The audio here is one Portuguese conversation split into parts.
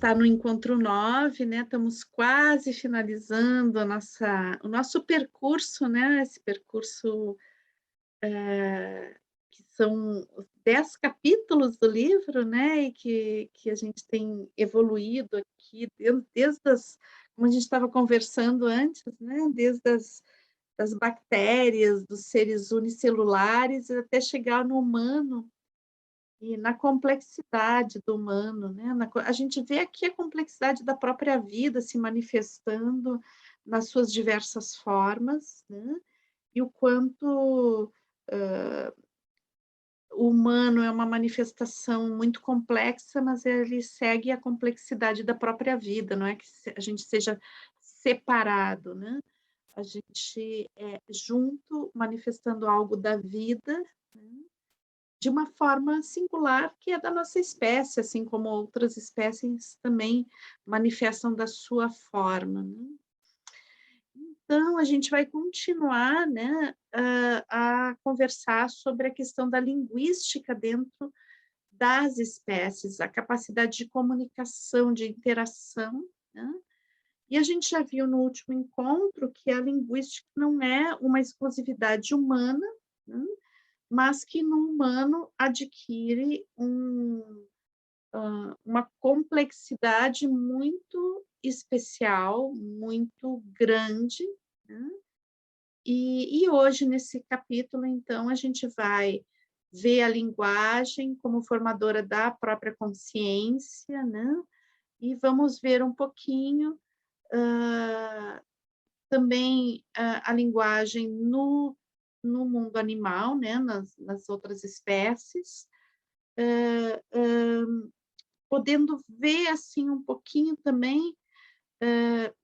está no encontro 9, né, estamos quase finalizando o nosso percurso, né, esse percurso, que são os 10 capítulos do livro, né, e que a gente tem evoluído aqui desde as como a gente estava conversando antes, né, desde das bactérias, dos seres unicelulares, até chegar no humano. E na complexidade do humano, né, a gente vê aqui a complexidade da própria vida se manifestando nas suas diversas formas, né, e o quanto, o humano é uma manifestação muito complexa, mas ele segue a complexidade da própria vida, não é que a gente seja separado, né, a gente é junto, manifestando algo da vida, né, de uma forma singular que é da nossa espécie, assim como outras espécies também manifestam da sua forma, né. Então a gente vai continuar, né, a conversar sobre a questão da linguística dentro das espécies, a capacidade de comunicação, de interação, né. E a gente já viu no último encontro que a linguística não é uma exclusividade humana, né, mas que no humano adquire uma complexidade muito especial, muito grande, né. E hoje, nesse capítulo, então, a gente vai ver a linguagem como formadora da própria consciência, né, e vamos ver um pouquinho, também a linguagem no mundo animal, né, nas outras espécies, podendo ver, assim, um pouquinho também,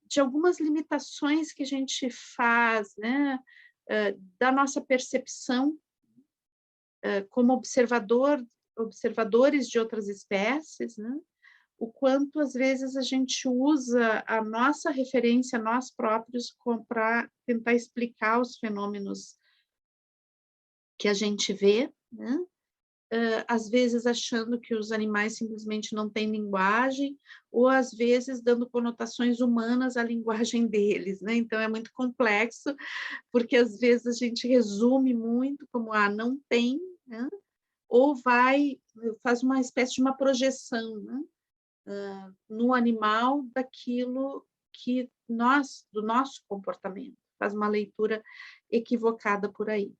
de algumas limitações que a gente faz, né, da nossa percepção, como observadores de outras espécies, né, o quanto às vezes a gente usa a nossa referência, nós próprios, para tentar explicar os fenômenos que a gente vê, né, às vezes achando que os animais simplesmente não têm linguagem, ou às vezes dando conotações humanas à linguagem deles, né, então é muito complexo, porque às vezes a gente resume muito como: "Ah, não tem", né, ou faz uma espécie de uma projeção, né, no animal daquilo que do nosso comportamento, faz uma leitura equivocada por aí.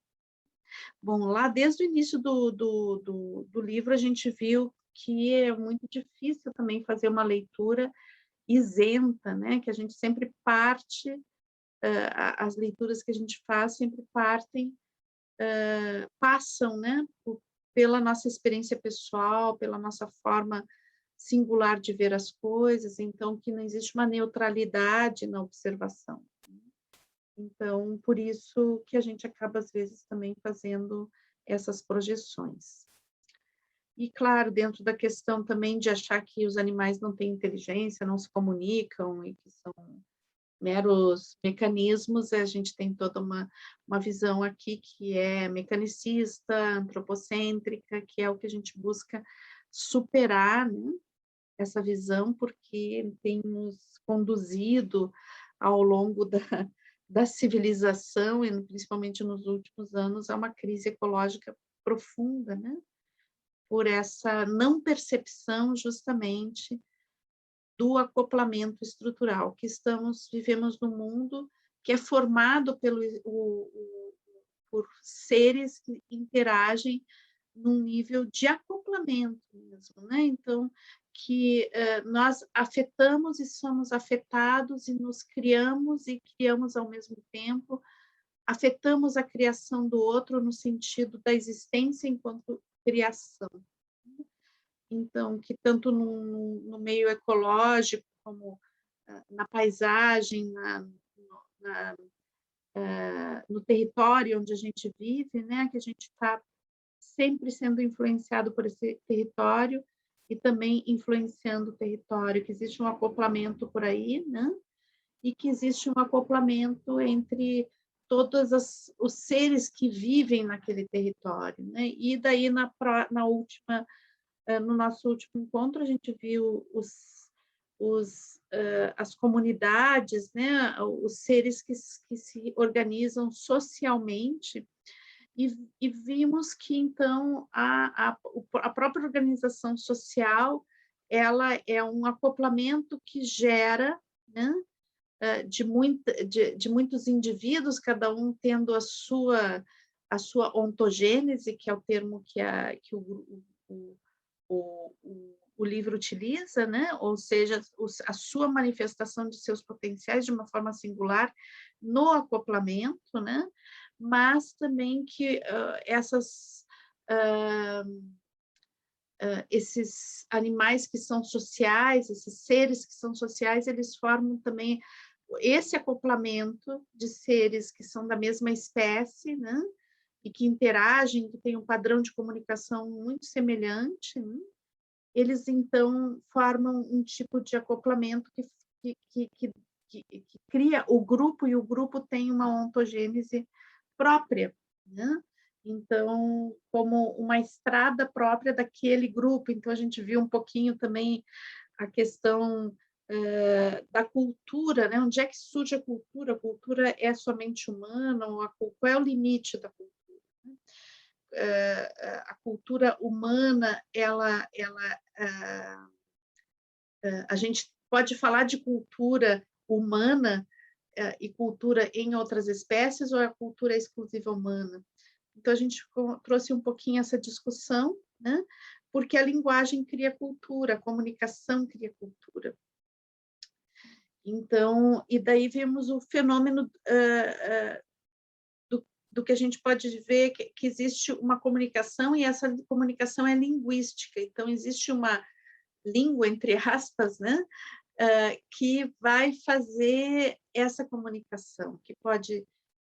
Bom, lá desde o início do livro a gente viu que é muito difícil também fazer uma leitura isenta, né, que a gente sempre parte, as leituras que a gente faz sempre passam, né, pela nossa experiência pessoal, pela nossa forma singular de ver as coisas, então que não existe uma neutralidade na observação. Então, por isso que a gente acaba, às vezes, também fazendo essas projeções. E, claro, dentro da questão também de achar que os animais não têm inteligência, não se comunicam e que são meros mecanismos, a gente tem toda uma visão aqui que é mecanicista, antropocêntrica, que é o que a gente busca superar, né, essa visão, porque tem nos conduzido ao longo da civilização e principalmente nos últimos anos a uma crise ecológica profunda, né, por essa não percepção justamente do acoplamento estrutural, que vivemos num mundo que é formado por seres que interagem num nível de acoplamento mesmo, né, então, que, nós afetamos e somos afetados e nos criamos e criamos ao mesmo tempo, afetamos a criação do outro no sentido da existência enquanto criação. Então, que tanto no meio ecológico, como na paisagem, na no território onde a gente vive, né, que a gente está sempre sendo influenciado por esse território e também influenciando o território, que existe um acoplamento por aí, né, e que existe um acoplamento entre todos os seres que vivem naquele território, né, e daí na última no nosso último encontro, a gente viu as comunidades, né, os seres que se organizam socialmente, e vimos que, então, a própria organização social, ela é um acoplamento que gera, né, de muitos indivíduos, cada um tendo a sua ontogênese, que é o termo que o livro utiliza, né? Ou seja, a sua manifestação de seus potenciais de uma forma singular no acoplamento, né? Mas também que esses animais que são sociais, esses seres que são sociais, eles formam também esse acoplamento de seres que são da mesma espécie, né? E que interagem, que têm um padrão de comunicação muito semelhante, né? Eles, então, formam um tipo de acoplamento que cria o grupo, e o grupo tem uma ontogênese própria, né? Então, como uma estrada própria daquele grupo. Então, a gente viu um pouquinho também a questão da cultura, né? Onde é que surge a cultura? A cultura é somente humana? Ou qual é o limite da cultura? A cultura humana, a gente pode falar de cultura humana e cultura em outras espécies, ou a cultura é exclusiva humana? Então, a gente trouxe um pouquinho essa discussão, né? Porque a linguagem cria cultura, a comunicação cria cultura. Então, e daí vimos o fenômeno do que a gente pode ver, que existe uma comunicação, e essa comunicação é linguística. Então, existe uma língua, entre aspas, né? Que vai fazer essa comunicação, que pode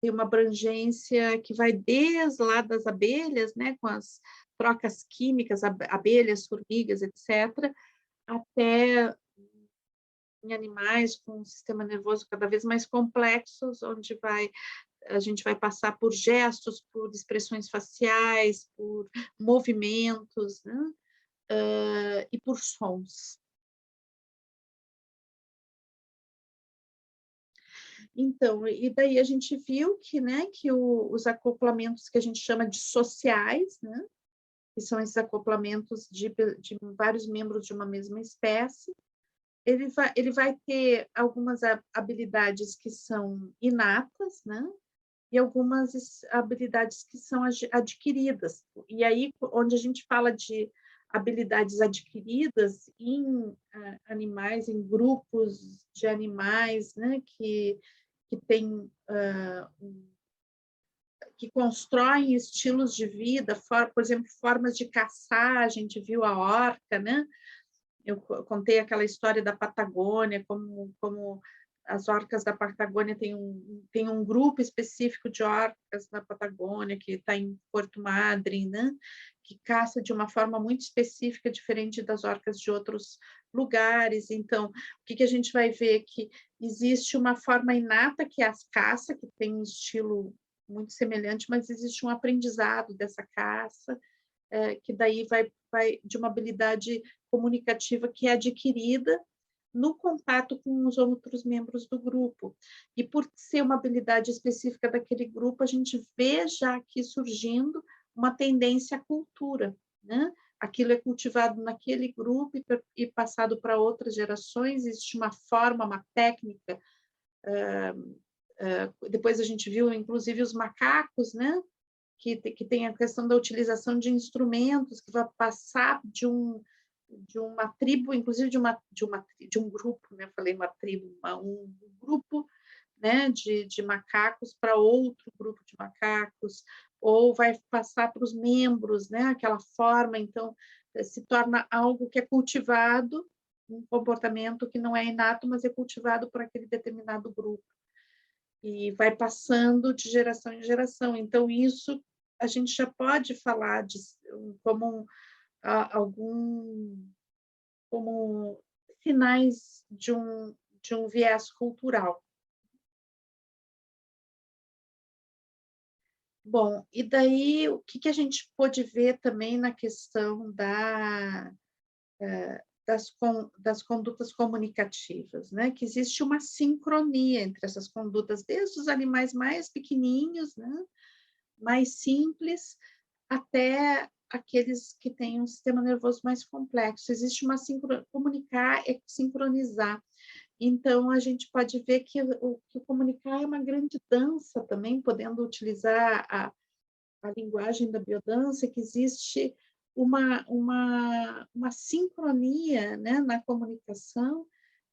ter uma abrangência que vai desde lá das abelhas, né, com as trocas químicas, abelhas, formigas, etc., até em animais com um sistema nervoso cada vez mais complexos, onde a gente vai passar por gestos, por expressões faciais, por movimentos, né? E por sons. Então, e daí a gente viu que, né, que os acoplamentos que a gente chama de sociais, né, que são esses acoplamentos de vários membros de uma mesma espécie, ele vai ter algumas habilidades que são inatas, né, e algumas habilidades que são adquiridas. E aí, onde a gente fala de habilidades adquiridas em animais, em grupos de animais, né, que tem que constroem estilos de vida, por exemplo, formas de caçar. A gente viu a orca, né? Eu contei aquela história da Patagônia, como as orcas da Patagônia tem um grupo específico de orcas na Patagônia, que está em Porto Madryn, né? Que caça de uma forma muito específica, diferente das orcas de outros lugares. Então, o que a gente vai ver? Que existe uma forma inata, que é a caça, que tem um estilo muito semelhante, mas existe um aprendizado dessa caça, que daí vai de uma habilidade comunicativa que é adquirida no contato com os outros membros do grupo. E por ser uma habilidade específica daquele grupo, a gente vê já aqui surgindo uma tendência à cultura, né? Aquilo é cultivado naquele grupo e passado para outras gerações. Existe uma forma, uma técnica. Depois a gente viu, inclusive, os macacos, né? Que tem a questão da utilização de instrumentos, que vai passar de uma tribo, inclusive de um grupo, né? Eu falei uma tribo, um grupo, né? de macacos para outro grupo de macacos, ou vai passar para os membros, né? Aquela forma. Então, se torna algo que é cultivado, um comportamento que não é inato, mas é cultivado por aquele determinado grupo, e vai passando de geração em geração. Então, isso a gente já pode falar como como sinais de um viés cultural. Bom, e daí o que a gente pôde ver também na questão das condutas comunicativas, né? Que existe uma sincronia entre essas condutas, desde os animais mais pequenininhos, né? Mais simples, até aqueles que têm um sistema nervoso mais complexo. Existe uma comunicar é sincronizar. Então, a gente pode ver que o comunicar é uma grande dança também, podendo utilizar a linguagem da biodança, que existe uma sincronia, né, na comunicação,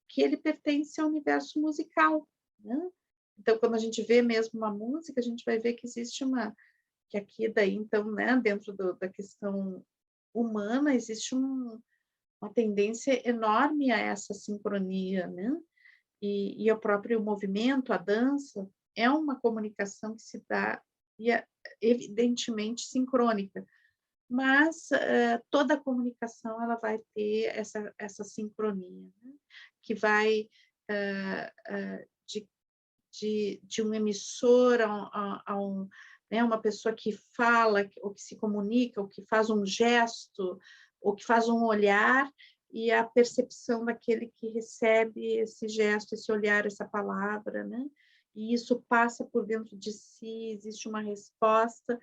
que ele pertence ao universo musical, né? Então, quando a gente vê mesmo uma música, a gente vai ver que existe que aqui daí, então, né, dentro da questão humana, existe uma tendência enorme a essa sincronia, né? E o próprio movimento, a dança, é uma comunicação que se dá, e é evidentemente sincrônica, mas toda a comunicação ela vai ter essa sincronia, né? Que vai de um emissor né, uma pessoa que fala, ou que se comunica, ou que faz um gesto, ou que faz um olhar, e a percepção daquele que recebe esse gesto, esse olhar, essa palavra, né? E isso passa por dentro de si, existe uma resposta,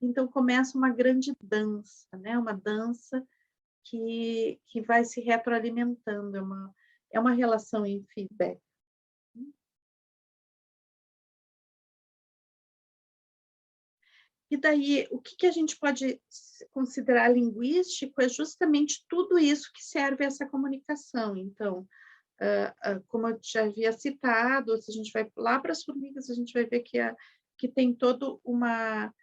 então começa uma grande dança, né? Uma dança que vai se retroalimentando, é uma relação em feedback. E daí, o que a gente pode considerar linguístico é justamente tudo isso que serve a essa comunicação. Então, como eu já havia citado, se a gente vai lá para as formigas, a gente vai ver que tem toda uma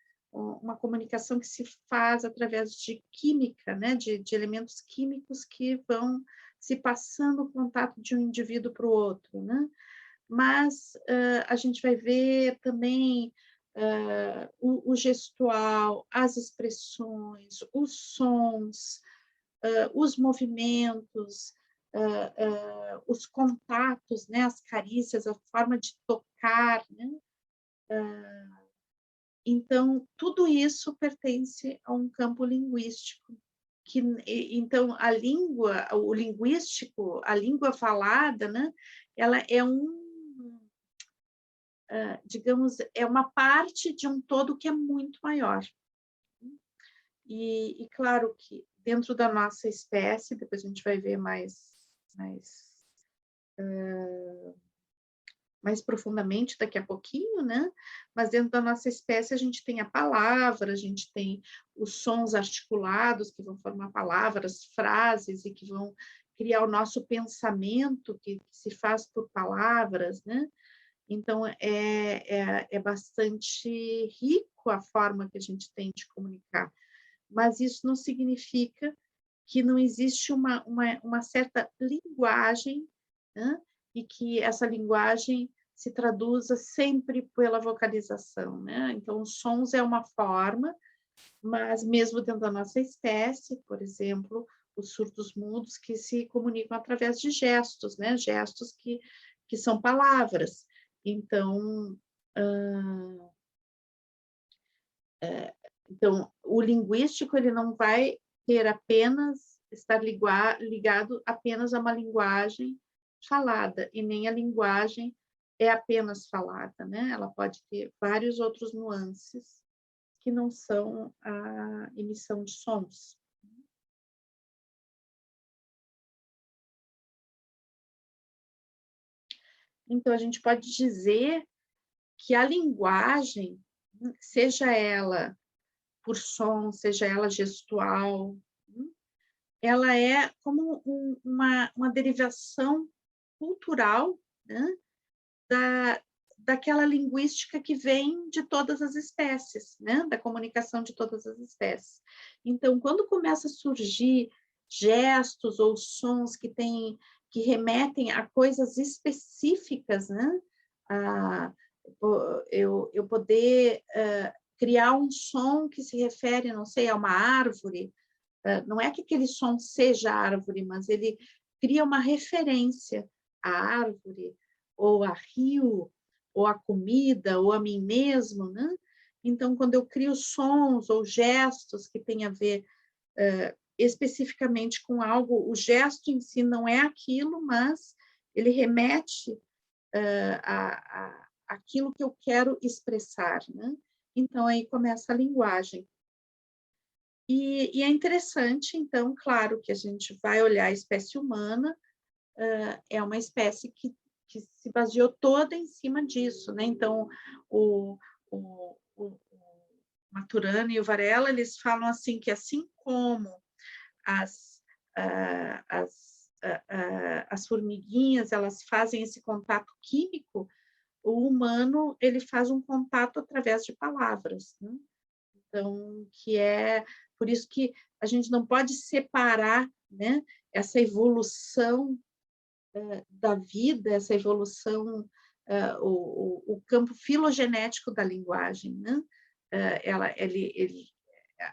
comunicação que se faz através de química, né? De elementos químicos que vão se passando o contato de um indivíduo para o outro, né? Mas a gente vai ver também o gestual, as expressões, os sons, os movimentos, os contatos, né, as carícias, a forma de tocar, né? Então, tudo isso pertence a um campo linguístico. Então, a língua, o linguístico, a língua falada, né, ela é digamos, é uma parte de um todo que é muito maior. E claro que dentro da nossa espécie, depois a gente vai ver mais profundamente daqui a pouquinho, né? Mas dentro da nossa espécie a gente tem a palavra, a gente tem os sons articulados que vão formar palavras, frases e que vão criar o nosso pensamento que se faz por palavras, né? Então, é bastante rico a forma que a gente tem de comunicar, mas isso não significa que não existe uma certa linguagem, né? E que essa linguagem se traduza sempre pela vocalização, né? Então, os sons é uma forma, mas mesmo dentro da nossa espécie, por exemplo, os surdos mudos que se comunicam através de gestos, né? Gestos que são palavras. Então, o linguístico ele não vai ter apenas estar ligado apenas a uma linguagem falada, e nem a linguagem é apenas falada, né? Ela pode ter vários outros nuances que não são a emissão de sons. Então, a gente pode dizer que a linguagem, seja ela por som, seja ela gestual, ela é como uma derivação cultural, né, daquela linguística que vem de todas as espécies, né, da comunicação de todas as espécies. Então, quando começa a surgir gestos ou sons que remetem a coisas específicas, né, eu poder criar um som que se refere, não sei, a uma árvore. Não é que aquele som seja árvore, mas ele cria uma referência à árvore, ou a rio, ou a comida, ou a mim mesmo, né? Então, quando eu crio sons ou gestos que têm a ver especificamente com algo, o gesto em si não é aquilo, mas ele remete aquilo que eu quero expressar, né? Então, aí começa a linguagem. E é interessante, então, claro, que a gente vai olhar a espécie humana, é uma espécie que se baseou toda em cima disso, né? Então, o Maturana e o Varela, eles falam assim, que assim como as formiguinhas, elas fazem esse contato químico, o humano, ele faz um contato através de palavras, né? Então, que é por isso que a gente não pode separar, né, essa evolução da vida, essa evolução, o campo filogenético da linguagem, né?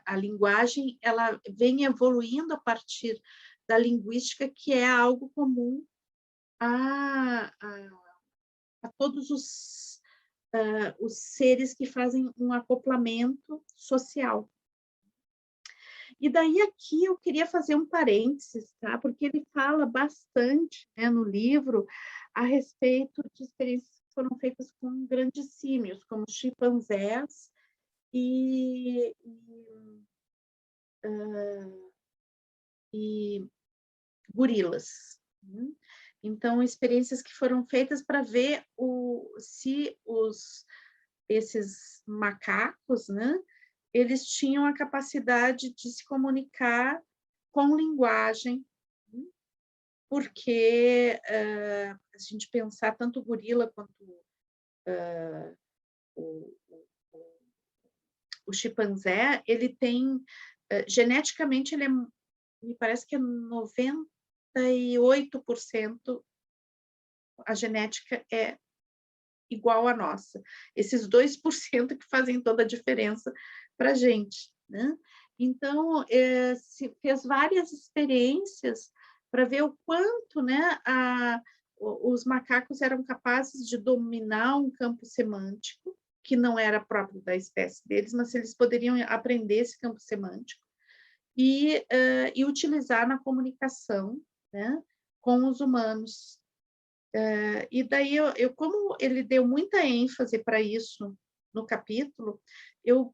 A linguagem, ela vem evoluindo a partir da linguística, que é algo comum a todos os seres que fazem um acoplamento social. E daí aqui eu queria fazer um parênteses, tá? Porque ele fala bastante, né, no livro a respeito de experiências que foram feitas com grandes símios, como chimpanzés e gorilas, né? Então, experiências que foram feitas para ver se esses macacos, né, eles tinham a capacidade de se comunicar com linguagem, né? Porque a gente pensar tanto o gorila quanto o, o chimpanzé, ele tem, geneticamente, me parece que é 98% a genética é igual à nossa. Esses 2% que fazem toda a diferença para a gente, né? Então, se fez várias experiências para ver o quanto, né, os macacos eram capazes de dominar um campo semântico, que não era próprio da espécie deles, mas eles poderiam aprender esse campo semântico e utilizar na comunicação, né, com os humanos. E daí, como ele deu muita ênfase para isso no capítulo, eu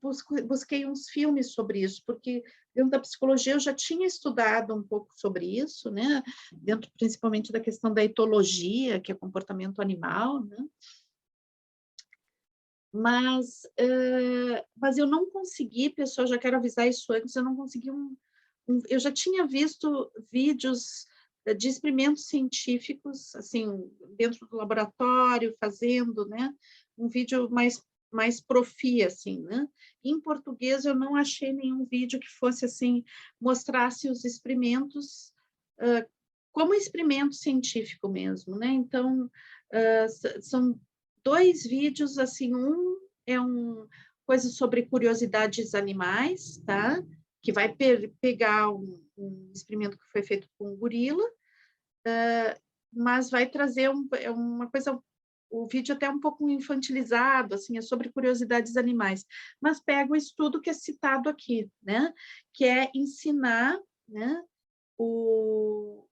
busquei uns filmes sobre isso, porque dentro da psicologia eu já tinha estudado um pouco sobre isso, né? Dentro principalmente da questão da etologia, que é comportamento animal, né? Mas eu não consegui, pessoal, já quero avisar isso antes, eu não consegui eu já tinha visto vídeos de experimentos científicos, assim, dentro do laboratório, fazendo, né, um vídeo mais profi, assim, né? Em português eu não achei nenhum vídeo que fosse, assim, mostrasse os experimentos como experimento científico mesmo, né? Então, são 2 vídeos, assim, é coisa sobre curiosidades animais, tá? Que vai pegar um experimento que foi feito com um gorila, mas vai trazer uma coisa, o vídeo até um pouco infantilizado, assim, é sobre curiosidades animais, mas pega o estudo que é citado aqui, né? Que é ensinar, né, os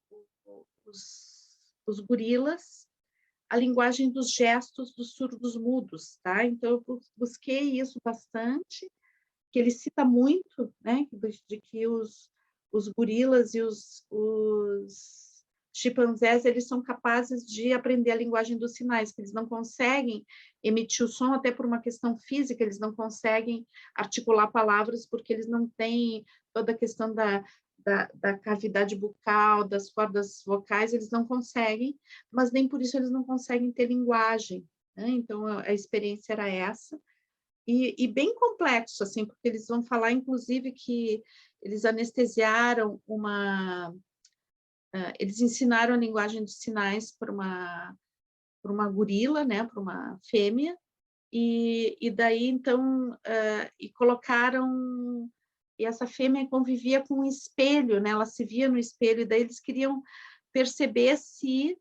gorilas a linguagem dos gestos dos surdos mudos, tá? Então, eu busquei isso bastante, que ele cita muito, né, de que os gorilas e os chimpanzés, eles são capazes de aprender a linguagem dos sinais, que eles não conseguem emitir o som, até por uma questão física, eles não conseguem articular palavras, porque eles não têm toda a questão da cavidade bucal, das cordas vocais, eles não conseguem, mas nem por isso eles não conseguem ter linguagem, né? Então, a experiência era essa, e bem complexo, assim, porque eles vão falar, inclusive, que eles anestesiaram eles ensinaram a linguagem de sinais para uma gorila, né, para uma fêmea, e daí, então, e colocaram, e essa fêmea convivia com um espelho, né, ela se via no espelho, e daí eles queriam perceber se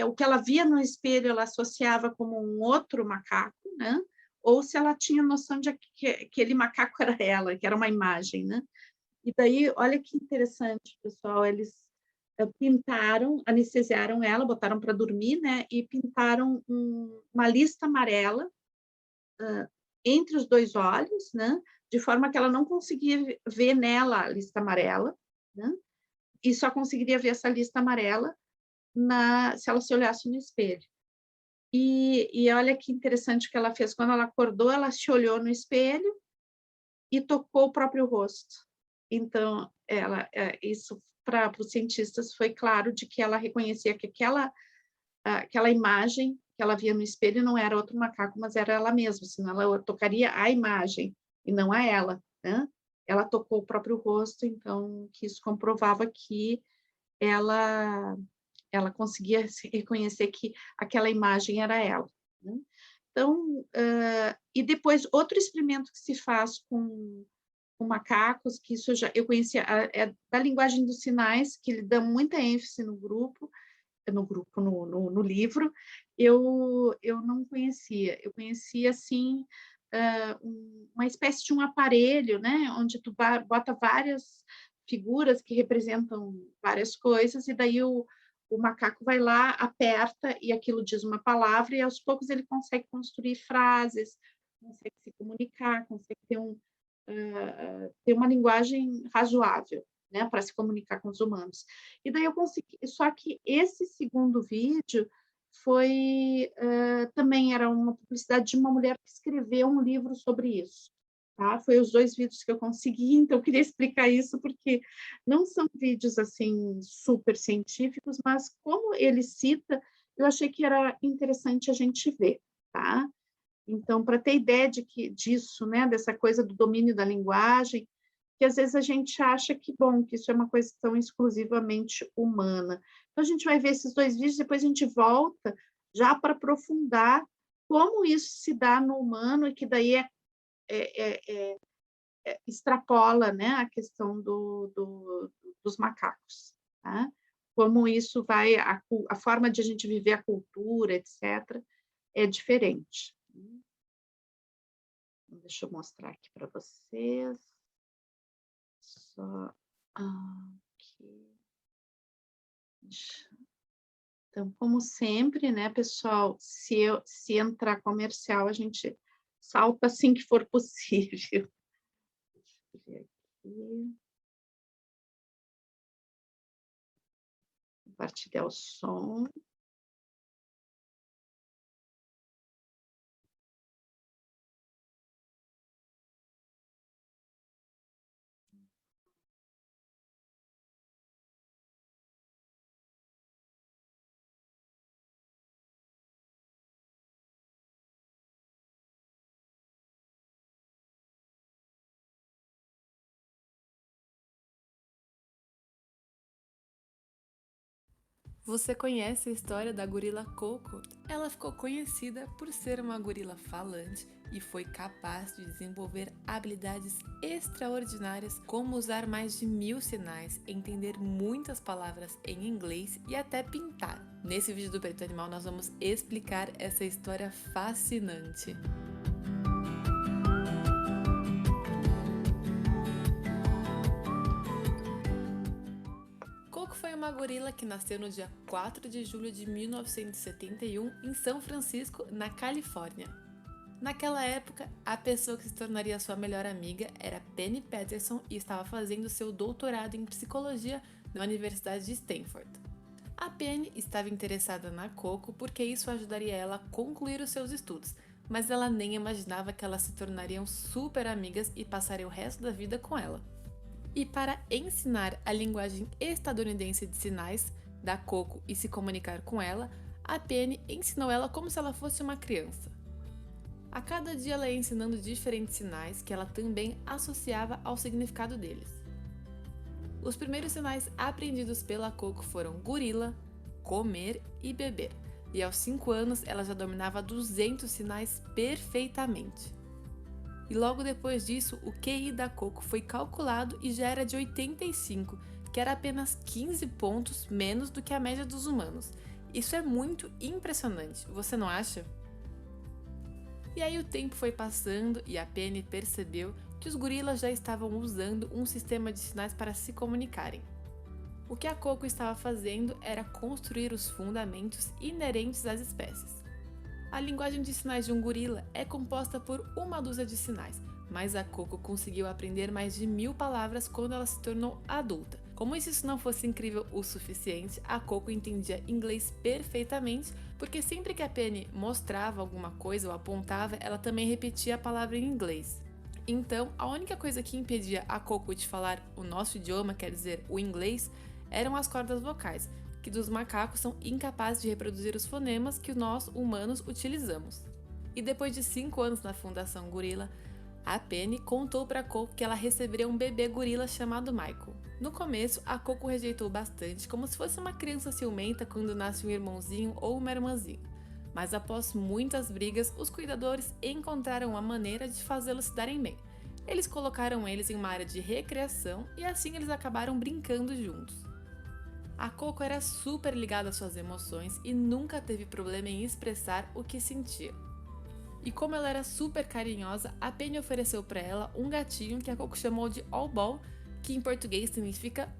o que ela via no espelho ela associava como um outro macaco, né, ou se ela tinha noção de que aquele macaco era ela, que era uma imagem, né? E daí, olha que interessante, pessoal, eles pintaram, anestesiaram ela, botaram para dormir, né, e pintaram uma lista amarela entre os 2 olhos, né, de forma que ela não conseguia ver nela a lista amarela, né, e só conseguiria ver essa lista amarela se ela se olhasse no espelho. E olha que interessante o que ela fez, quando ela acordou, ela se olhou no espelho e tocou o próprio rosto. Então, isso para os cientistas foi claro de que ela reconhecia que aquela imagem que ela via no espelho não era outro macaco, mas era ela mesma, senão ela tocaria a imagem e não a ela, né? Ela tocou o próprio rosto, então que isso comprovava que ela ela conseguia reconhecer que aquela imagem era ela, né? Então, e depois outro experimento que se faz com macacos, que isso eu conhecia, é da linguagem dos sinais, que ele dá muita ênfase no livro, eu não conhecia. Eu conhecia, assim, uma espécie de um aparelho, né, onde tu bota várias figuras que representam várias coisas, e daí o macaco vai lá, aperta, e aquilo diz uma palavra, e aos poucos ele consegue construir frases, consegue se comunicar, consegue ter uma linguagem razoável, né, para se comunicar com os humanos. E daí eu consegui, só que esse segundo vídeo foi, também era uma publicidade de uma mulher que escreveu um livro sobre isso, tá? Foi os 2 vídeos que eu consegui, então eu queria explicar isso, porque não são vídeos, assim, super científicos, mas como ele cita, eu achei que era interessante a gente ver, tá? Então, para ter ideia disso, né, dessa coisa do domínio da linguagem, que às vezes a gente acha que, bom, que isso é uma questão exclusivamente humana. Então, a gente vai ver esses 2 vídeos, depois a gente volta já para aprofundar como isso se dá no humano e que daí extrapola, né, a questão dos macacos, tá? Como isso vai, a forma de a gente viver a cultura, etc., é diferente. Deixa eu mostrar aqui para vocês. Só aqui. Então, como sempre, né, pessoal, se entrar comercial, a gente salta assim que for possível. Deixa eu ver aqui. Compartilhar o som. Você conhece a história da gorila Coco? Ela ficou conhecida por ser uma gorila falante e foi capaz de desenvolver habilidades extraordinárias, como usar mais de 1000 sinais, entender muitas palavras em inglês e até pintar. Nesse vídeo do Perito Animal nós vamos explicar essa história fascinante. Coco foi uma gorila que nasceu no dia 4 de julho de 1971 em São Francisco, na Califórnia. Naquela época, a pessoa que se tornaria sua melhor amiga era Penny Patterson e estava fazendo seu doutorado em psicologia na Universidade de Stanford. A Penny estava interessada na Coco porque isso ajudaria ela a concluir os seus estudos, mas ela nem imaginava que elas se tornariam super amigas e passariam o resto da vida com ela. E para ensinar a linguagem estadunidense de sinais da Coco e se comunicar com ela, a Penny ensinou ela como se ela fosse uma criança. A cada dia ela ia ensinando diferentes sinais que ela também associava ao significado deles. Os primeiros sinais aprendidos pela Coco foram gorila, comer e beber, e aos 5 anos ela já dominava 200 sinais perfeitamente. E logo depois disso, o QI da Coco foi calculado e já era de 85, que era apenas 15 pontos menos do que a média dos humanos. Isso é muito impressionante, você não acha? E aí o tempo foi passando e a Penny percebeu que os gorilas já estavam usando um sistema de sinais para se comunicarem. O que a Coco estava fazendo era construir os fundamentos inerentes às espécies. A linguagem de sinais de um gorila é composta por uma dúzia de sinais, mas a Coco conseguiu aprender mais de 1000 palavras quando ela se tornou adulta. Como se isso não fosse incrível o suficiente, a Coco entendia inglês perfeitamente, porque sempre que a Penny mostrava alguma coisa ou apontava, ela também repetia a palavra em inglês. Então, a única coisa que impedia a Coco de falar o nosso idioma, quer dizer, o inglês, eram as cordas vocais, que dos macacos são incapazes de reproduzir os fonemas que nós, humanos, utilizamos. E depois de 5 anos na Fundação Gorila, a Penny contou para Coco que ela receberia um bebê gorila chamado Michael. No começo, a Coco rejeitou bastante, como se fosse uma criança ciumenta quando nasce um irmãozinho ou uma irmãzinha. Mas após muitas brigas, os cuidadores encontraram uma maneira de fazê-los se darem bem. Eles colocaram eles em uma área de recreação e assim eles acabaram brincando juntos. A Coco era super ligada às suas emoções e nunca teve problema em expressar o que sentia. E como ela era super carinhosa, a Penny ofereceu para ela um gatinho que a Coco chamou de All Ball, que em português significa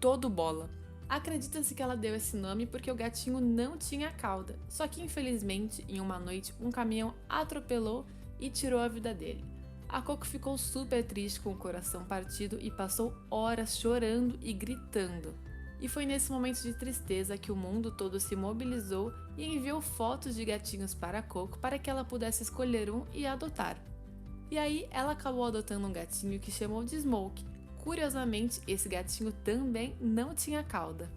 todo bola. Acredita-se que ela deu esse nome porque o gatinho não tinha cauda, só que infelizmente, em uma noite, um caminhão atropelou e tirou a vida dele. A Coco ficou super triste com o coração partido e passou horas chorando e gritando. E foi nesse momento de tristeza que o mundo todo se mobilizou e enviou fotos de gatinhos para a Coco para que ela pudesse escolher um e adotar. E aí ela acabou adotando um gatinho que chamou de Smoke. Curiosamente, esse gatinho também não tinha cauda.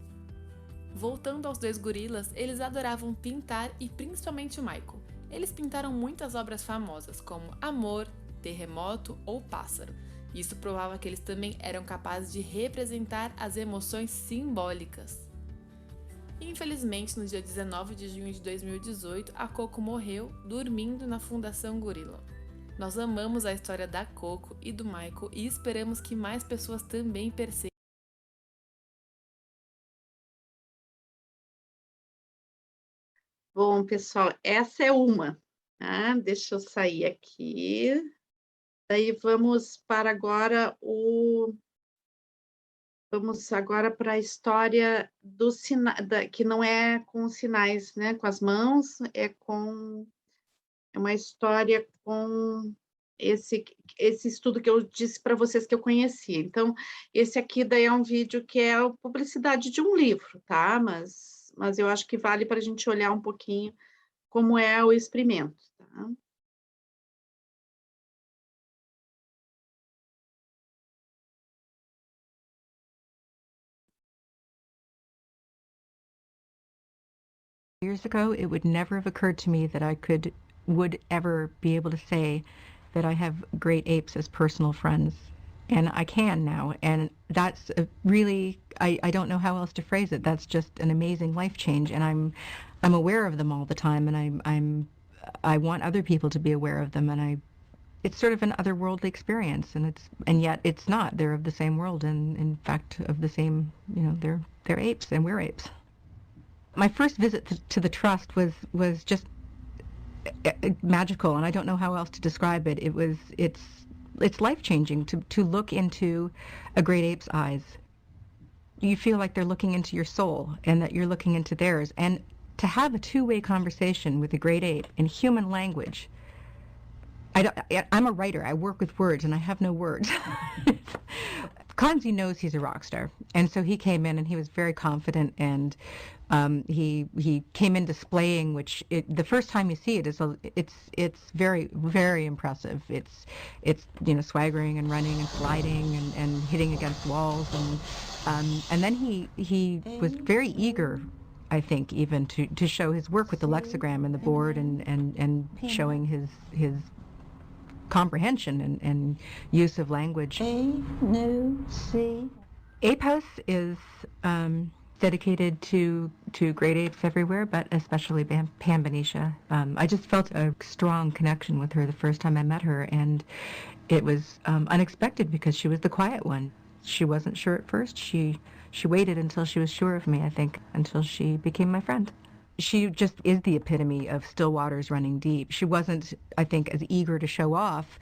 Voltando aos 2 gorilas, eles adoravam pintar e principalmente o Michael. Eles pintaram muitas obras famosas como Amor, Terremoto ou Pássaro. Isso provava que eles também eram capazes de representar as emoções simbólicas. Infelizmente, no dia 19 de junho de 2018, a Coco morreu dormindo na Fundação Gorila. Nós amamos a história da Coco e do Michael e esperamos que mais pessoas também percebam. Bom, pessoal, essa é uma. Tá? Deixa eu sair aqui. Daí vamos agora para a história do que não é com sinais, né, com as mãos, é uma história com esse estudo que eu disse para vocês que eu conhecia. Então, esse aqui daí é um vídeo que é a publicidade de um livro, tá? Mas eu acho que vale para a gente olhar um pouquinho como é o experimento, tá? Years ago, it would never have occurred to me that I would ever be able to say that I have great apes as personal friends. And I can now. And that's really, I don't know how else to phrase it. That's just an amazing life change. And I'm aware of them all the time. And I want other people to be aware of them. And it's sort of an otherworldly experience. And yet it's not. They're of the same world. And in fact, of the same, they're apes and we're apes. My first visit to the trust was just magical, and I don't know how else to describe it. It's life-changing to look into a great ape's eyes. You feel like they're looking into your soul and that you're looking into theirs. And to have a two-way conversation with a great ape in human language. I'm a writer. I work with words, and I have no words. Kanzi knows he's a rock star, and so he came in and he was very confident, and he came in displaying, which the first time you see it it's very, very impressive. It's swaggering and running and sliding and hitting against walls, and then he was very eager, I think, even to show his work with the lexigram and the board and showing his comprehension and use of language. Ape House is dedicated to great apes everywhere, but especially Pam Benicia. I just felt a strong connection with her the first time I met her, and it was unexpected because she was the quiet one. She wasn't sure at first. She waited until she was sure of me, I think, until she became my friend. She just is the epitome of still waters running deep. She wasn't, I think, as eager to show off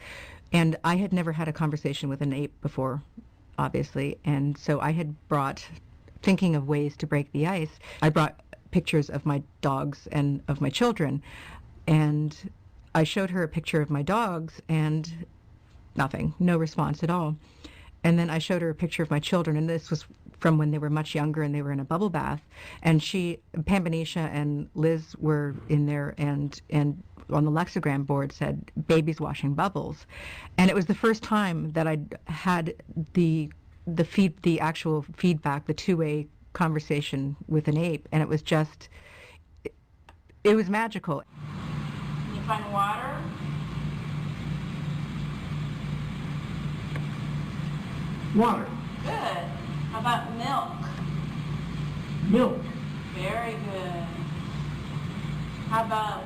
And I had never had a conversation with an ape before, obviously, and so I had brought, thinking of ways to break the ice, I brought pictures of my dogs and of my children, and I showed her a picture of my dogs, and nothing, no response at all. And then I showed her a picture of my children, and this was from when they were much younger and they were in a bubble bath. And Pambanisha and Liz were in there, and on the lexigram board said, "Babies washing bubbles." And it was the first time that I'd had the actual feedback, the two-way conversation with an ape, and it was just, it was magical. Can you find water? Water. Good. How about milk? Milk. Very good. How about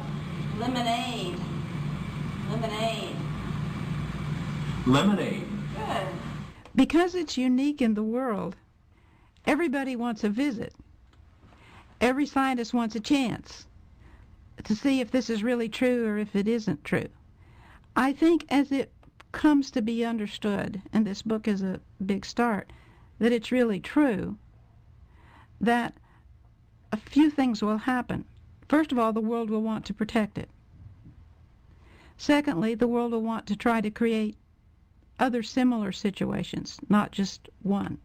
lemonade? Lemonade. Lemonade. Good. Because it's unique in the world, everybody wants a visit. Every scientist wants a chance to see if this is really true or if it isn't true. I think as it comes to be understood, and this book is a big start, that it's really true, that a few things will happen. First of all, the world will want to protect it. Secondly, the world will want to try to create other similar situations, not just one.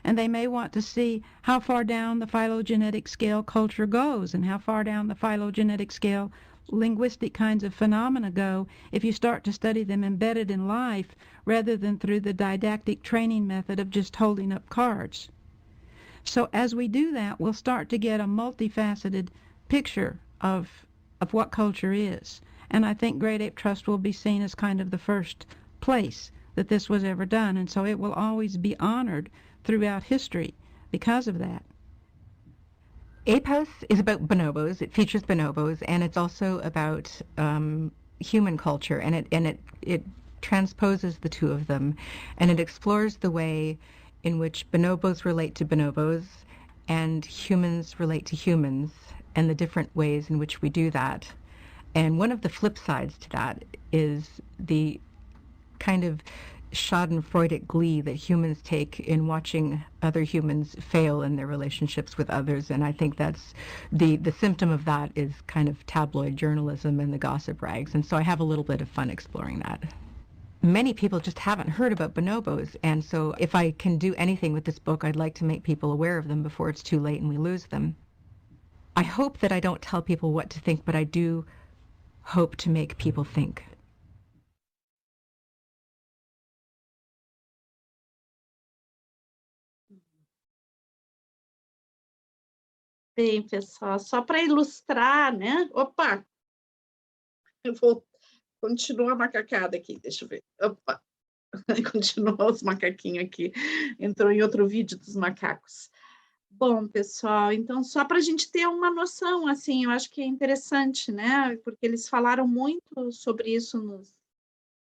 And they may want to see how far down the phylogenetic scale culture goes and how far down the phylogenetic scale linguistic kinds of phenomena go if you start to study them embedded in life rather than through the didactic training method of just holding up cards. So as we do that, we'll start to get a multifaceted picture of what culture is. And I think Great Ape Trust will be seen as kind of the first place that this was ever done, and so it will always be honored throughout history because of that. Ape House is about bonobos. It features bonobos, and it's also about human culture, and it transposes the two of them, and it explores the way in which bonobos relate to bonobos and humans relate to humans, and the different ways in which we do that. And one of the flip sides to that is the kind of schadenfreudic glee that humans take in watching other humans fail in their relationships with others. And I think that's the symptom of that is kind of tabloid journalism and the gossip rags. And so I have a little bit of fun exploring that. Many people just haven't heard about bonobos, and so if I can do anything with this book, I'd like to make people aware of them before it's too late and we lose them. I hope that I don't tell people what to think, but I do hope to make people think. Bem, pessoal, só para ilustrar, né? Opa! Eu vou continuar a macacada aqui, deixa eu ver. Opa! Continua os macaquinhos aqui. Entrou em outro vídeo dos macacos. Bom, pessoal, então só para a gente ter uma noção, assim, eu acho que é interessante, né? Porque eles falaram muito sobre isso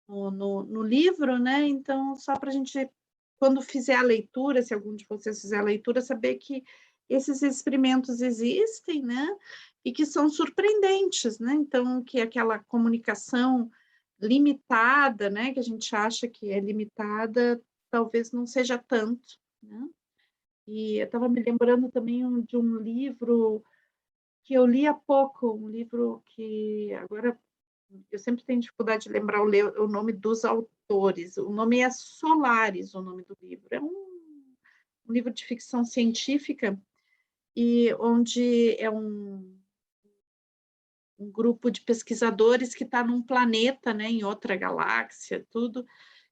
no livro, né? Então, só para a gente, quando fizer a leitura, se algum de vocês fizer a leitura, saber que esses experimentos existem, né? E que são surpreendentes, né? Então, que aquela comunicação limitada, né? Que a gente acha que é limitada, talvez não seja tanto, né? E eu estava me lembrando também de um livro que eu li há pouco, um livro que agora eu sempre tenho dificuldade de lembrar o nome dos autores. O nome é Solaris, o nome do livro. É um livro de ficção científica e onde é um grupo de pesquisadores que está num planeta, né, em outra galáxia, tudo,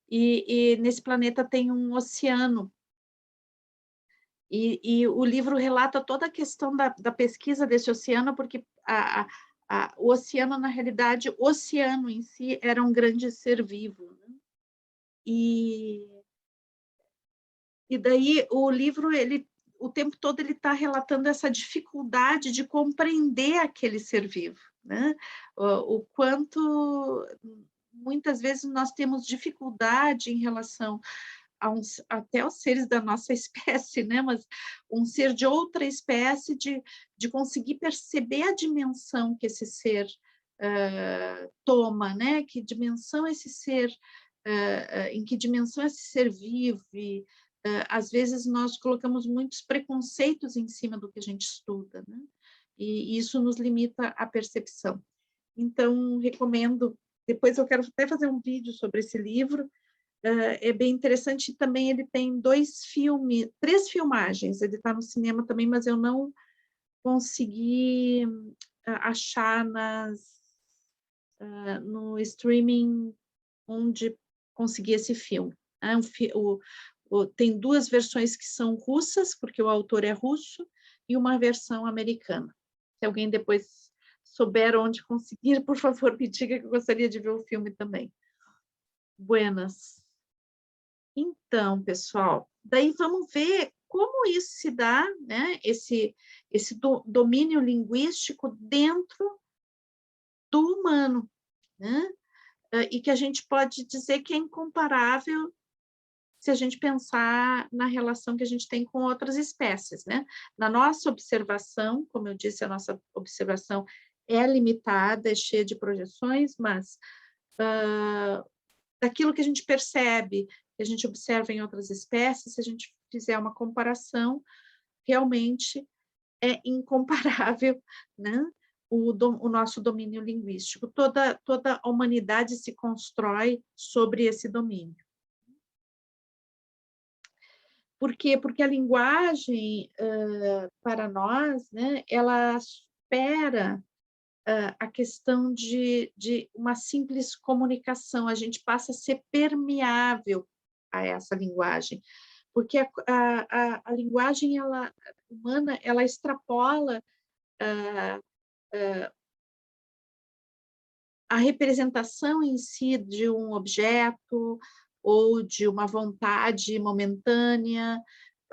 e nesse planeta tem um oceano. E o livro relata toda a questão da pesquisa desse oceano, porque o oceano, na realidade, o oceano em si era um grande ser vivo, né? E daí o livro, o tempo todo, ele está relatando essa dificuldade de compreender aquele ser vivo, né? O quanto, muitas vezes, nós temos dificuldade em relação até aos seres da nossa espécie, né? Mas um ser de outra espécie, de conseguir perceber a dimensão que esse ser toma, né? Que dimensão esse ser, em que dimensão esse ser vive. Às vezes nós colocamos muitos preconceitos em cima do que a gente estuda, né? E isso nos limita a percepção. Então, recomendo, depois eu quero até fazer um vídeo sobre esse livro, é bem interessante. Também ele tem 3 filmagens, ele está no cinema também, mas eu não consegui achar no streaming onde consegui esse filme. Tem 2 versões que são russas, porque o autor é russo, e uma versão americana. Se alguém depois souber onde conseguir, por favor, me diga, que eu gostaria de ver o filme também. Buenas. Então, pessoal, daí vamos ver como isso se dá, né? Esse domínio linguístico dentro do humano, né? E que a gente pode dizer que é incomparável se a gente pensar na relação que a gente tem com outras espécies, né? Na nossa observação, como eu disse, a nossa observação é limitada, é cheia de projeções, mas daquilo que a gente percebe, que a gente observa em outras espécies, se a gente fizer uma comparação, realmente é incomparável, né? O nosso domínio linguístico. Toda a humanidade se constrói sobre esse domínio. Por quê? Porque a linguagem, para nós, né, ela supera a questão de uma simples comunicação. A gente passa a ser permeável a essa linguagem, porque a linguagem humana, ela extrapola a representação em si de um objeto ou de uma vontade momentânea.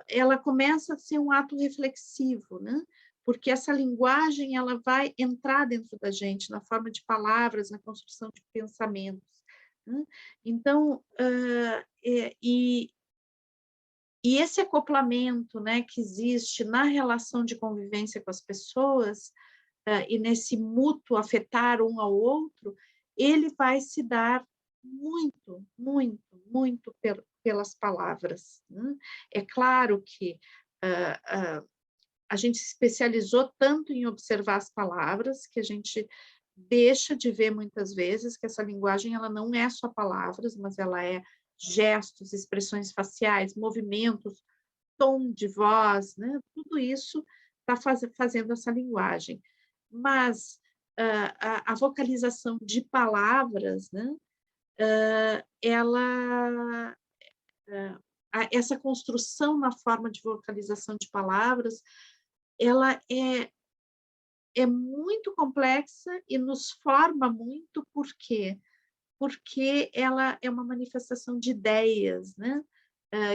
Ela começa a ser um ato reflexivo, né? Porque essa linguagem, ela vai entrar dentro da gente, na forma de palavras, na construção de pensamentos, né? Então, e esse acoplamento, né, que existe na relação de convivência com as pessoas, e nesse mútuo afetar um ao outro, ele vai se dar muito, muito, muito pelas palavras, né? É claro que a gente se especializou tanto em observar as palavras, que a gente deixa de ver muitas vezes que essa linguagem, ela não é só palavras, mas ela é gestos, expressões faciais, movimentos, tom de voz, né? Tudo isso está fazendo essa linguagem. Mas a vocalização de palavras, né? Essa construção na forma de vocalização de palavras, ela é muito complexa e nos forma muito. Por quê? Porque ela é uma manifestação de ideias, né?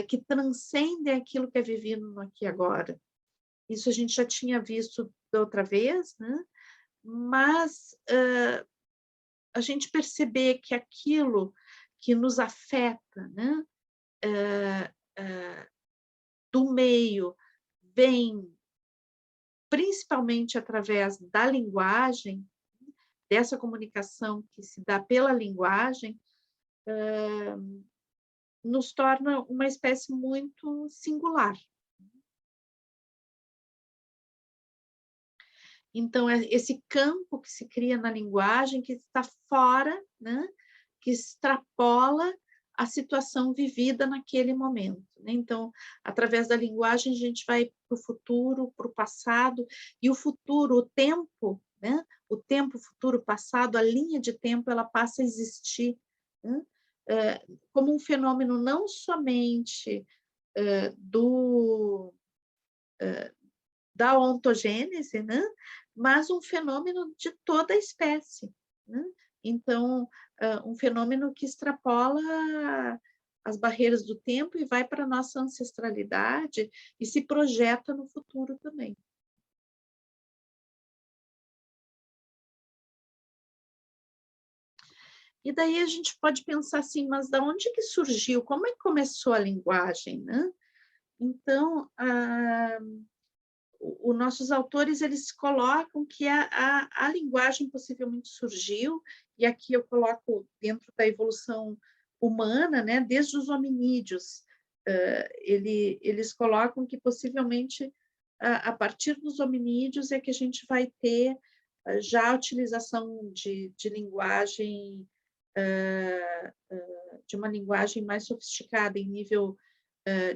Que transcendem aquilo que é vivido no aqui e agora. Isso a gente já tinha visto da outra vez, né? Mas a gente perceber que aquilo que nos afeta, né? Do meio, vem principalmente através da linguagem, dessa comunicação que se dá pela linguagem, nos torna uma espécie muito singular. Então, é esse campo que se cria na linguagem, que está fora, né? Que extrapola a situação vivida naquele momento, né? Então, através da linguagem, a gente vai para o futuro, para o passado, e o futuro, o tempo, né? O tempo, futuro, passado, a linha de tempo, ela passa a existir, né? Como um fenômeno não somente da ontogênese, né? Mas um fenômeno de toda a espécie, né? Então, um fenômeno que extrapola as barreiras do tempo e vai para a nossa ancestralidade e se projeta no futuro também. E daí a gente pode pensar assim, mas da onde que surgiu? Como é que começou a linguagem, né? Então, nossos autores, eles colocam que a linguagem possivelmente surgiu, e aqui eu coloco dentro da evolução humana, né, desde os hominídeos. Eles colocam que possivelmente a partir dos hominídeos é que a gente vai ter já a utilização de linguagem, de uma linguagem mais sofisticada em nível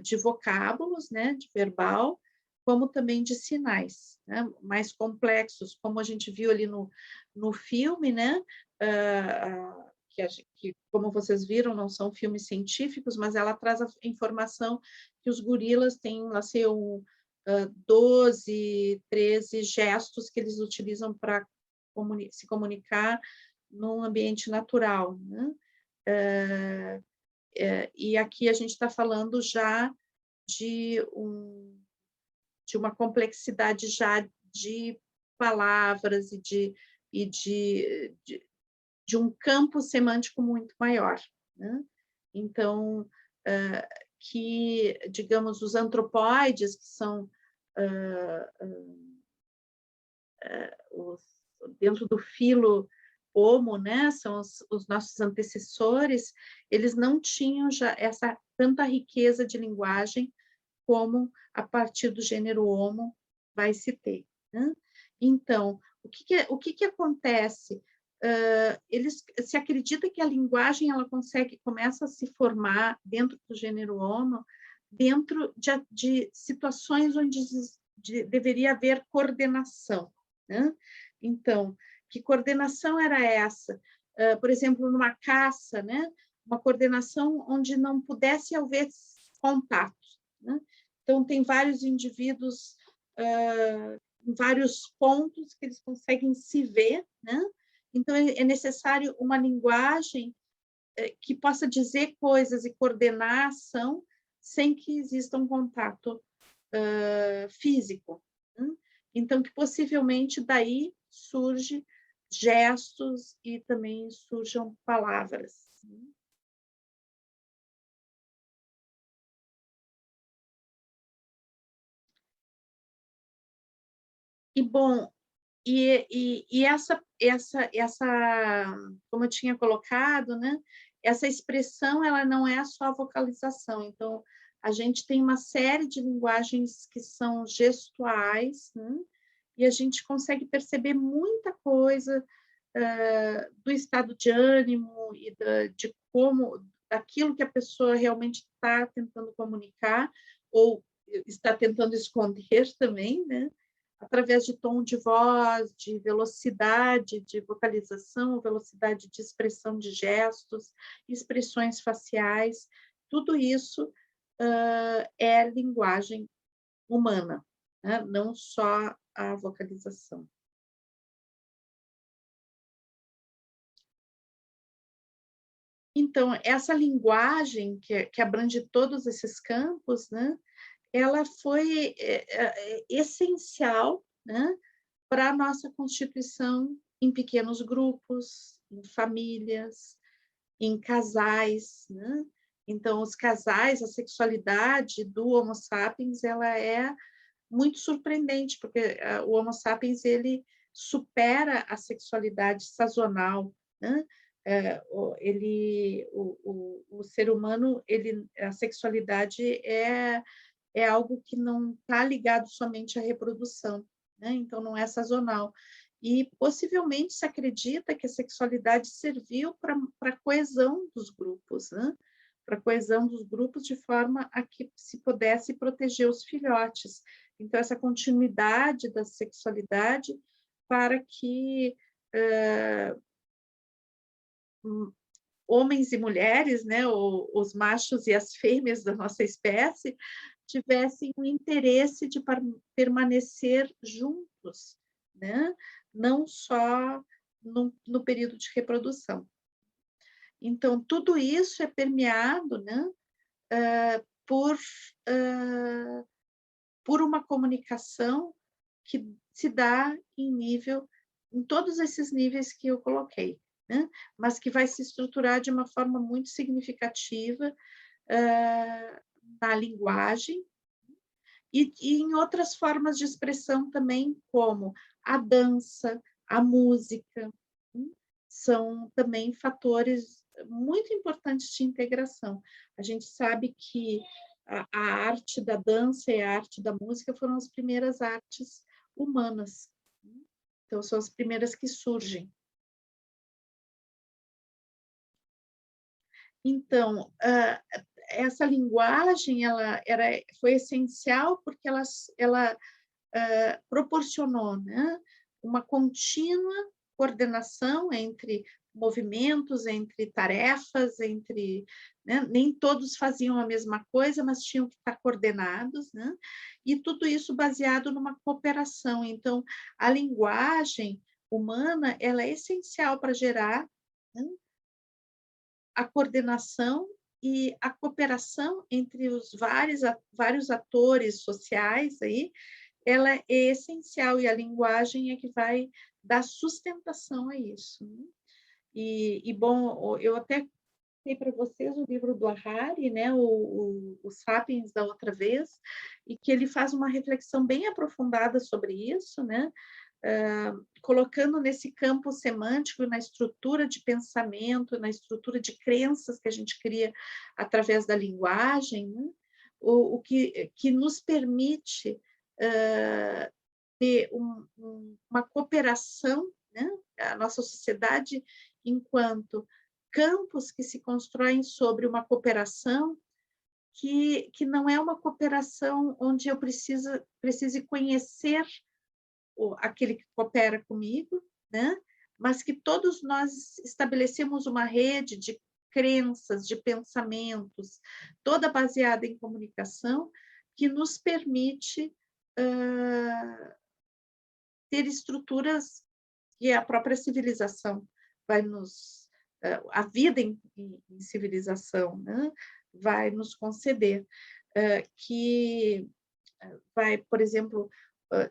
de vocábulos, né, de verbal, como também de sinais, né, mais complexos, como a gente viu ali no filme, né, que, como vocês viram, não são filmes científicos, mas ela traz a informação que os gorilas têm, lá sei, 12, 13 gestos que eles utilizam para se comunicar num ambiente natural, né? E aqui a gente está falando já de uma complexidade já de palavras e de um campo semântico muito maior, né? Então, que, digamos, os antropóides, que são dentro do filo Homo, né, são os nossos antecessores, eles não tinham já essa tanta riqueza de linguagem como a partir do gênero Homo vai se ter, né? Então, o que acontece? Eles se acredita que a linguagem ela começa a se formar dentro do gênero Homo, dentro de situações onde deveria haver coordenação, né? Então, que coordenação era essa? Por exemplo, numa caça, né? Uma coordenação onde não pudesse haver contato, né? Então, tem vários indivíduos em vários pontos que eles conseguem se ver, né? Então, é necessário uma linguagem que possa dizer coisas e coordenar a ação sem que exista um contato físico, né? Então, que possivelmente daí surge gestos e também surjam palavras. E, bom, essa, como eu tinha colocado, né, essa expressão ela não é só a vocalização. Então, a gente tem uma série de linguagens que são gestuais, né, e a gente consegue perceber muita coisa do estado de ânimo e de como, daquilo que a pessoa realmente está tentando comunicar ou está tentando esconder também, né? Através de tom de voz, de velocidade de vocalização, velocidade de expressão de gestos, expressões faciais, tudo isso é linguagem humana, né? Não só a vocalização. Então, essa linguagem que abrange todos esses campos, né? Ela foi essencial, né, para a nossa constituição em pequenos grupos, em famílias, em casais, né? Então, os casais, a sexualidade do Homo sapiens, ela é muito surpreendente, porque o Homo sapiens ele supera a sexualidade sazonal, né? O ser humano, a sexualidade é algo que não está ligado somente à reprodução, né? Então, não é sazonal. E, possivelmente, se acredita que a sexualidade serviu para a coesão dos grupos, né? Para a coesão dos grupos de forma a que se pudesse proteger os filhotes. Então, essa continuidade da sexualidade para que homens e mulheres, né, os machos e as fêmeas da nossa espécie, tivessem o interesse de permanecer juntos, né? Não só no período de reprodução. Então, tudo isso é permeado, né, por uma comunicação que se dá em todos esses níveis que eu coloquei, né? Mas que vai se estruturar de uma forma muito significativa na linguagem e em outras formas de expressão também, como a dança, a música, são também fatores muito importantes de integração. A gente sabe que a arte da dança e a arte da música foram as primeiras artes humanas. Então, são as primeiras que surgem. Então, essa linguagem foi essencial porque ela proporcionou, né, uma contínua coordenação entre movimentos, entre tarefas, né, nem todos faziam a mesma coisa, mas tinham que estar coordenados, né, e tudo isso baseado numa cooperação. Então, a linguagem humana ela é essencial para gerar, né, a coordenação e a cooperação entre os vários atores sociais aí, ela é essencial, e a linguagem é que vai dar sustentação a isso, né? Bom, eu até dei para vocês o livro do Harari, né, o Sapiens da outra vez, e que ele faz uma reflexão bem aprofundada sobre isso, né, colocando nesse campo semântico, na estrutura de pensamento, na estrutura de crenças que a gente cria através da linguagem, né, o que nos permite ter uma cooperação, né, a nossa sociedade enquanto campos que se constroem sobre uma cooperação que não é uma cooperação onde eu precise conhecer aquele que coopera comigo, né? Mas que todos nós estabelecemos uma rede de crenças, de pensamentos, toda baseada em comunicação, que nos permite ter estruturas que a própria civilização vai a vida em civilização, né, vai nos conceder, que vai, por exemplo,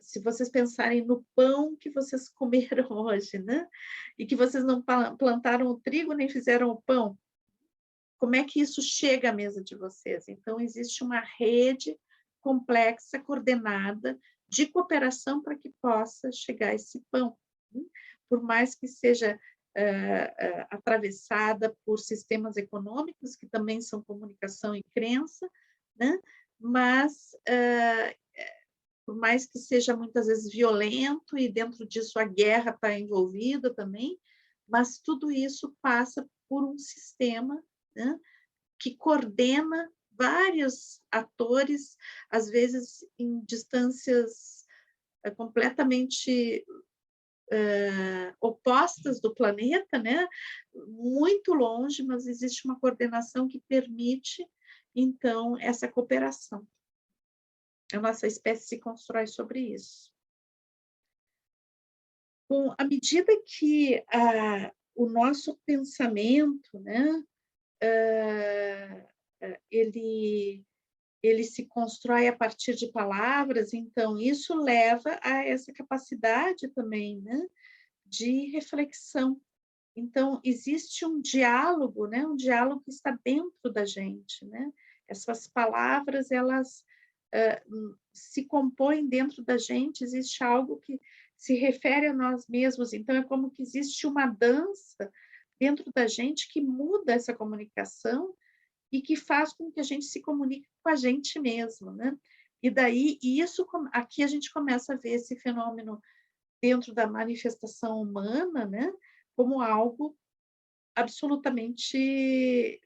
se vocês pensarem no pão que vocês comeram hoje, né, e que vocês não plantaram o trigo nem fizeram o pão, como é que isso chega à mesa de vocês? Então, existe uma rede complexa, coordenada, de cooperação para que possa chegar esse pão, né? Por mais que seja atravessada por sistemas econômicos, que também são comunicação e crença, né? Mas, por mais que seja muitas vezes violento, e dentro disso a guerra está envolvida também, mas tudo isso passa por um sistema, né, que coordena vários atores, às vezes em distâncias completamente opostas do planeta, né? Muito longe, mas existe uma coordenação que permite, então, essa cooperação. A nossa espécie se constrói sobre isso. Bom, à medida que o nosso pensamento, né, ele se constrói a partir de palavras, então isso leva a essa capacidade também, né, de reflexão. Então, existe um diálogo, né, um diálogo que está dentro da gente, né? Essas palavras, elas se compõem dentro da gente, existe algo que se refere a nós mesmos, então é como que existe uma dança dentro da gente que muda essa comunicação e que faz com que a gente se comunique com a gente mesmo, né? E daí, aqui a gente começa a ver esse fenômeno dentro da manifestação humana, né? Como algo absolutamente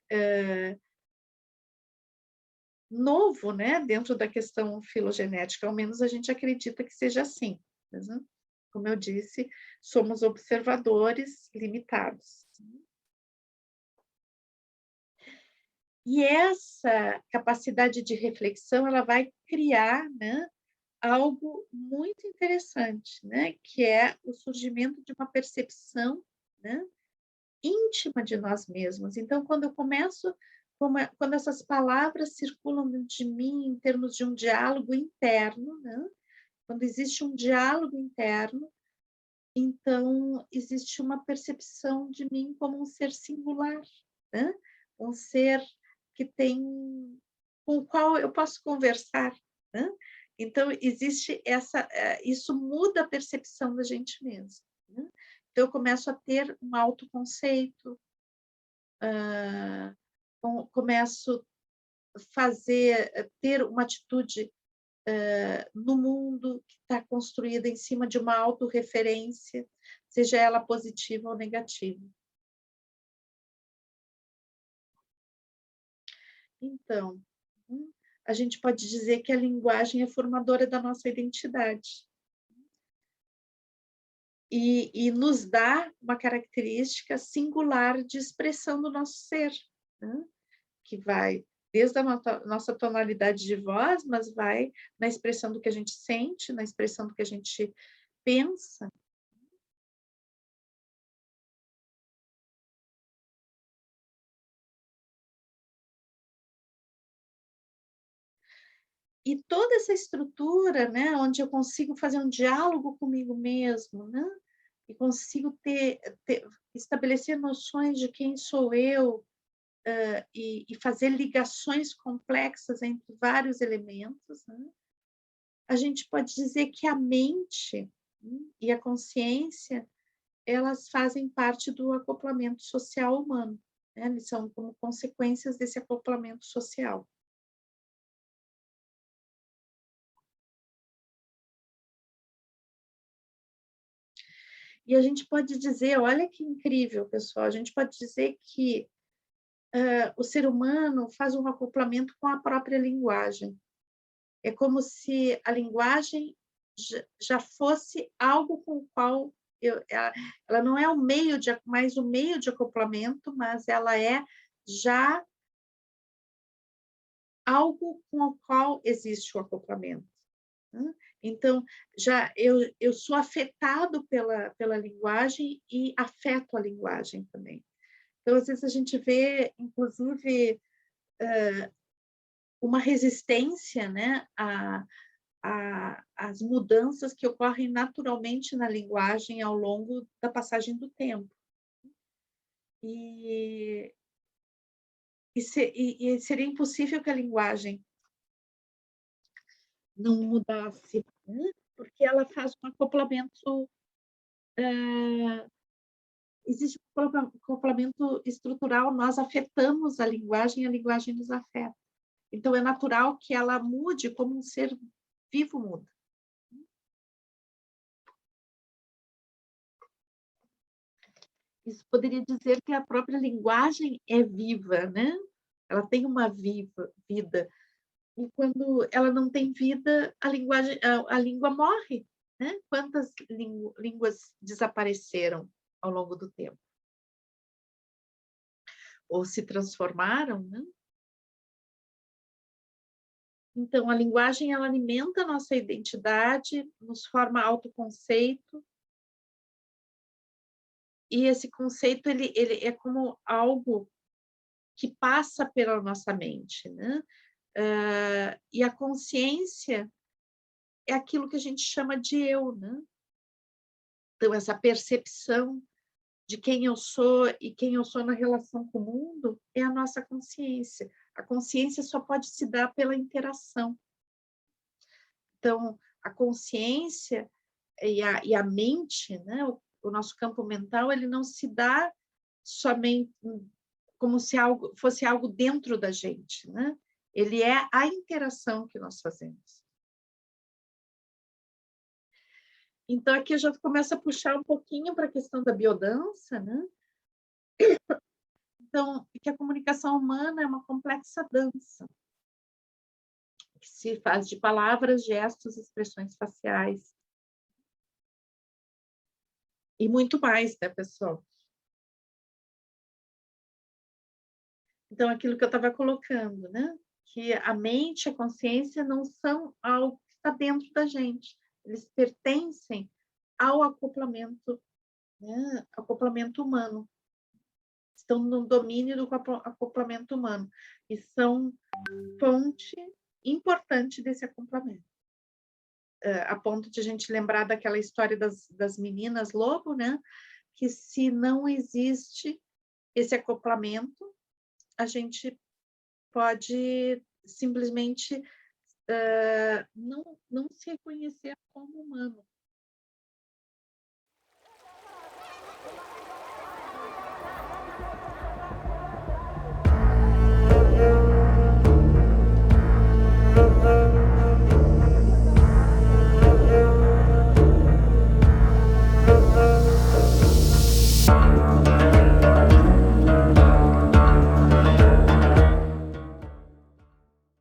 novo, né? Dentro da questão filogenética, ao menos a gente acredita que seja assim. Né? Como eu disse, somos observadores limitados. E essa capacidade de reflexão, ela vai criar, né, algo muito interessante, né, que é o surgimento de uma percepção, né, íntima de nós mesmos. Então, quando eu começo, quando essas palavras circulam dentro de mim em termos de um diálogo interno, né, quando existe um diálogo interno, então existe uma percepção de mim como um ser singular, né, um ser que com o qual eu posso conversar, né? Então, existe isso muda a percepção da gente mesmo, né? Então, eu começo a ter um autoconceito, começo a ter uma atitude no mundo que está construída em cima de uma autorreferência, seja ela positiva ou negativa. Então, a gente pode dizer que a linguagem é formadora da nossa identidade. E nos dá uma característica singular de expressão do nosso ser, né? Que vai desde a nossa tonalidade de voz, mas vai na expressão do que a gente sente, na expressão do que a gente pensa. E toda essa estrutura, né, onde eu consigo fazer um diálogo comigo mesmo, né, e consigo estabelecer noções de quem sou eu, e fazer ligações complexas entre vários elementos, né, a gente pode dizer que a mente, e a consciência, elas fazem parte do acoplamento social humano, né, eles são como consequências desse acoplamento social. E a gente pode dizer, olha que incrível, pessoal, a gente pode dizer que o ser humano faz um acoplamento com a própria linguagem. É como se a linguagem já fosse algo com o qual ela não é mais o meio de acoplamento, mas ela é já algo com o qual existe o acoplamento, né? Então, eu sou afetado pela linguagem e afeto a linguagem também. Então, às vezes a gente vê, inclusive, uma resistência, né, às mudanças que ocorrem naturalmente na linguagem ao longo da passagem do tempo. E seria impossível que a linguagem não mudasse, né? Porque ela faz um acoplamento, existe um acoplamento estrutural, nós afetamos a linguagem nos afeta. Então, é natural que ela mude como um ser vivo muda. Isso poderia dizer que a própria linguagem é viva, né? Ela tem uma vida. E quando ela não tem vida, a língua morre, né? Quantas línguas desapareceram ao longo do tempo? Ou se transformaram, né? Então, a linguagem, ela alimenta a nossa identidade, nos forma autoconceito, e esse conceito, ele é como algo que passa pela nossa mente, né? E a consciência é aquilo que a gente chama de eu, né? Então, essa percepção de quem eu sou e quem eu sou na relação com o mundo é a nossa consciência. A consciência só pode se dar pela interação. Então, a consciência e a mente, né? O nosso campo mental, ele não se dá somente como se fosse algo dentro da gente, né? Ele é a interação que nós fazemos. Então, aqui eu já começo a puxar um pouquinho para a questão da biodança, né? Então, que a comunicação humana é uma complexa dança, que se faz de palavras, gestos, expressões faciais. E muito mais, né, pessoal? Então, aquilo que eu estava colocando, né? Que a mente e a consciência não são algo que está dentro da gente. Eles pertencem ao acoplamento, né? Acoplamento humano. Estão no domínio do acoplamento humano. E são fonte importante desse acoplamento. A ponto de a gente lembrar daquela história das meninas lobo, né? Que se não existe esse acoplamento, a gente pode simplesmente não se reconhecer como humano.